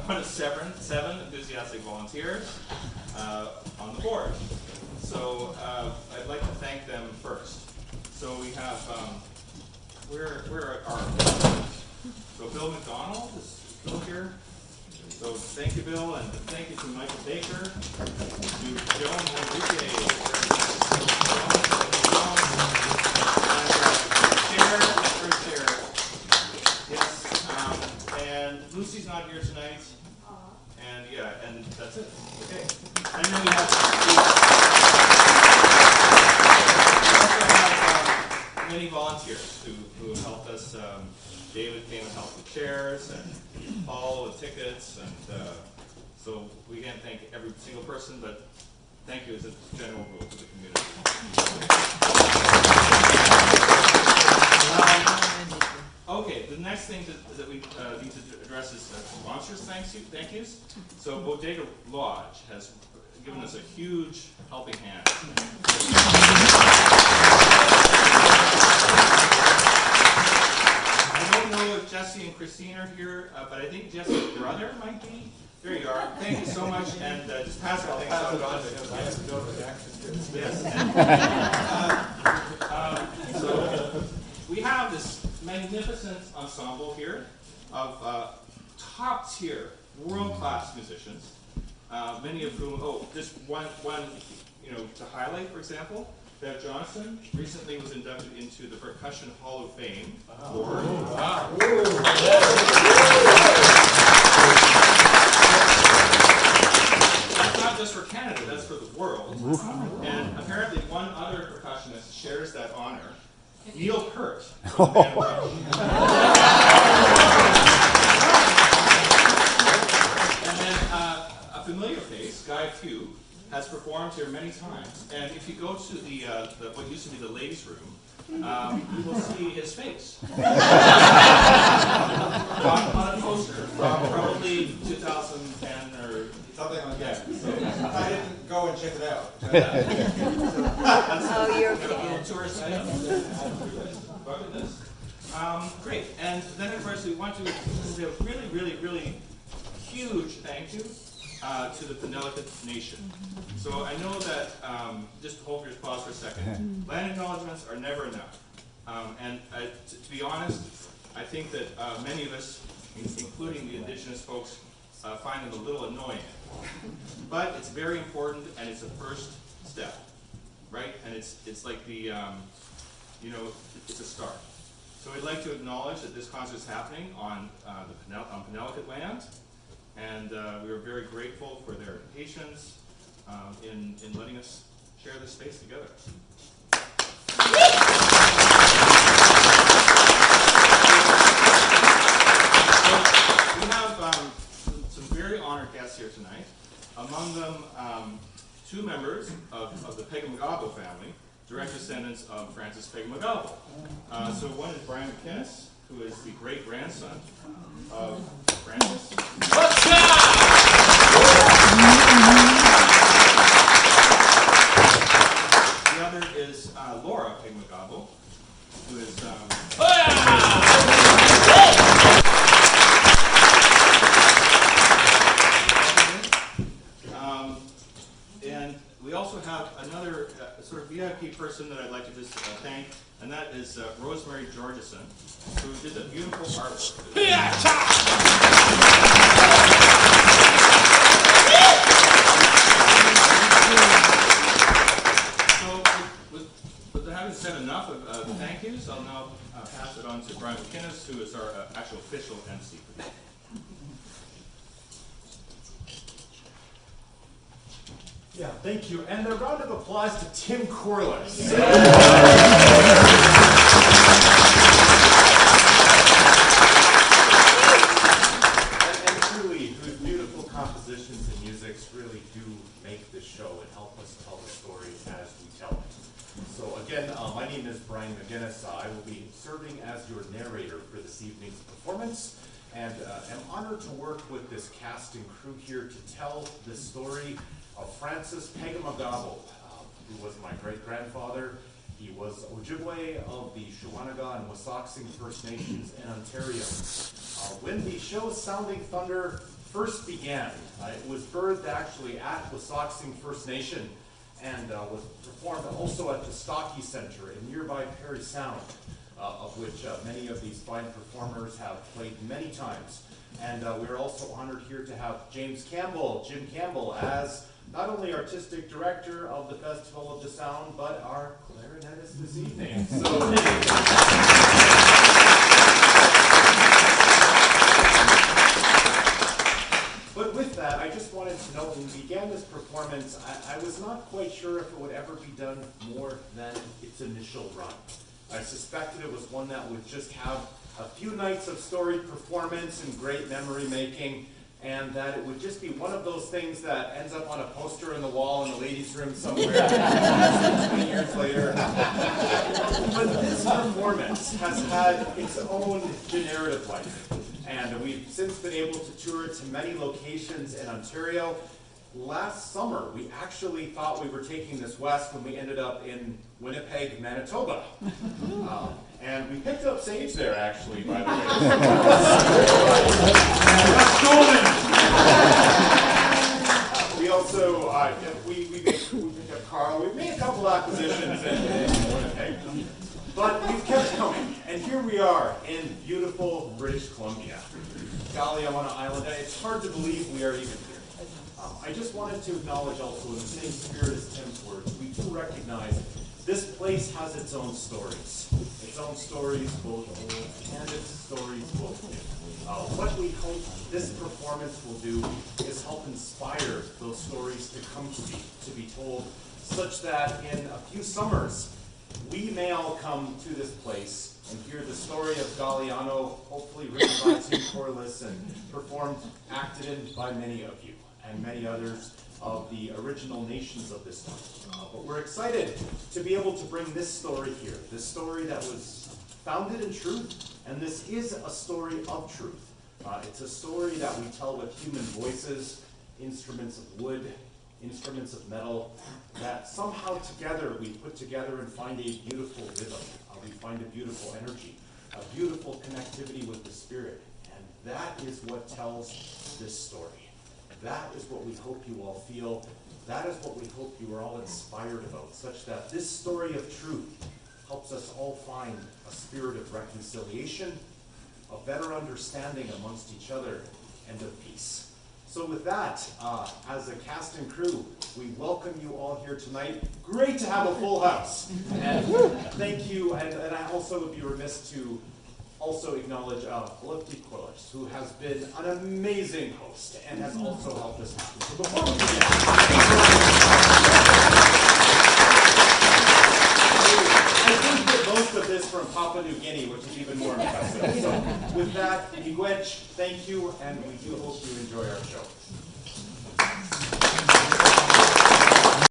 one of seven enthusiastic volunteers on the board. So I'd like to thank them first. So we have, where are our volunteers? So Bill McDonald is still here. So thank you, Bill, and thank you to Michael Baker, to Joan Enrique, Chair, yes, and Lucy's not here tonight, and yeah, and that's it. Okay, and then we have many volunteers who have helped us. David came and helped with chairs, and Paul with tickets, and so we can't thank every single person, but thank you as a general rule to the community. Okay, the next thing that we need to address is sponsors thank yous. So Bodega Lodge has given us a huge helping hand. I don't know if Jesse and Christine are here, but I think Jesse's brother might be. There you are. Thank you so much, and just pass our thanks on to him. I have to go to the action. Yes. So we have this magnificent ensemble here of top-tier, world-class musicians. Many of whom, just one, to highlight, for example. That Johnston recently was inducted into the Percussion Hall of Fame. That's not just for Canada, that's for the world. And apparently one other percussionist shares that honor, Neil Peart. And then a familiar face, Guy Few, has performed here many times, and if you go to the what used to be the ladies' room, you will see his face on a poster from probably 2010 or something like that. So, I didn't go and check it out. You're tourist item. Bucket list. Great, and then of course we want to say a really, really, really huge thank you to the Penellicut Nation. So I know that, just hold your pause for a second, land acknowledgements are never enough. And to be honest, I think that many of us, including the indigenous folks, find them a little annoying. But it's very important, and it's a first step, right? And it's like the, it's a start. So we'd like to acknowledge that this concert is happening on Penellicut land. And we are very grateful for their patience in letting us share this space together. So we have some very honored guests here tonight. Among them, two members of the Pegahmagabow family, direct descendants of Francis Pegahmagabow. So one is Brian McInnes, who is the great-grandson of Francis. Let's go! The other is Laura Pegahmagabow, who is and we also have another sort of VIP person that I'd like to just thank, and that is Rosemary Georgeson, who did a beautiful artwork. So, with having said enough of thank yous, I'll now pass it on to Brian McInnes, who is our actual official MC for the day. Yeah, thank you. And a round of applause to Tim Corliss. And truly, whose beautiful compositions and musics really do make this show and help us tell the stories as we tell it. So again, my name is Brian McInnes. I will be serving as your narrator for this evening's performance. And am honored to work with this cast and crew here to tell the story of Francis Pegahmagabow, who was my great-grandfather. He was Ojibwe of the Shawanaga and Wasauksing First Nations in Ontario. When the show Sounding Thunder first began. It was birthed actually at Wasauksing First Nation and was performed also at the Stocky Center in nearby Parry Sound, of which many of these fine performers have played many times. And we're also honored here to have Jim Campbell, as not only artistic director of the Festival of the Sound, but our clarinetist this evening. So, but with that, I just wanted to note, when we began this performance, I was not quite sure if it would ever be done more than its initial run. I suspected it was one that would just have a few nights of storied performance and great memory making, and that it would just be one of those things that ends up on a poster in the wall in the ladies' room somewhere 20 years later. But this performance has had its own generative life, and we've since been able to tour to many locations in Ontario. Last summer, we actually thought we were taking this west when we ended up in Winnipeg, Manitoba. And we picked up Sage there, actually, by the way. We also, we picked up Carl. We've made a couple acquisitions in Winnipeg. But we've kept coming, and here we are in beautiful British Columbia, Galiano Island. It's hard to believe we are even here. I just wanted to acknowledge also, in the same spirit as Tim's words, we do recognize this place has its own stories. Its own stories, both old and its stories, both new. What we hope this performance will do is help inspire those stories to come to be told, such that in a few summers, we may all come to this place and hear the story of Galiano, hopefully written by Tim Corliss and performed, acted in by many of you and many others of the original nations of this time. But we're excited to be able to bring this story here, this story that was founded in truth, and this is a story of truth. It's a story that we tell with human voices, instruments of wood, instruments of metal, that somehow together we put together and find a beautiful rhythm. We find a beautiful energy, a beautiful connectivity with the spirit. And that is what tells this story. That is what we hope you all feel. That is what we hope you are all inspired about, such that this story of truth helps us all find a spirit of reconciliation, a better understanding amongst each other, and of peace. So with that, as a cast and crew, we welcome you all here tonight. Great to have a full house. And thank you, and I also would be remiss to also acknowledge Corliss, who has been an amazing host and has also helped us happen. So before we begin, I think that most of this from Papua New Guinea, which is even more impressive. So with that, Miigwech, thank you, and we do hope you enjoy our show.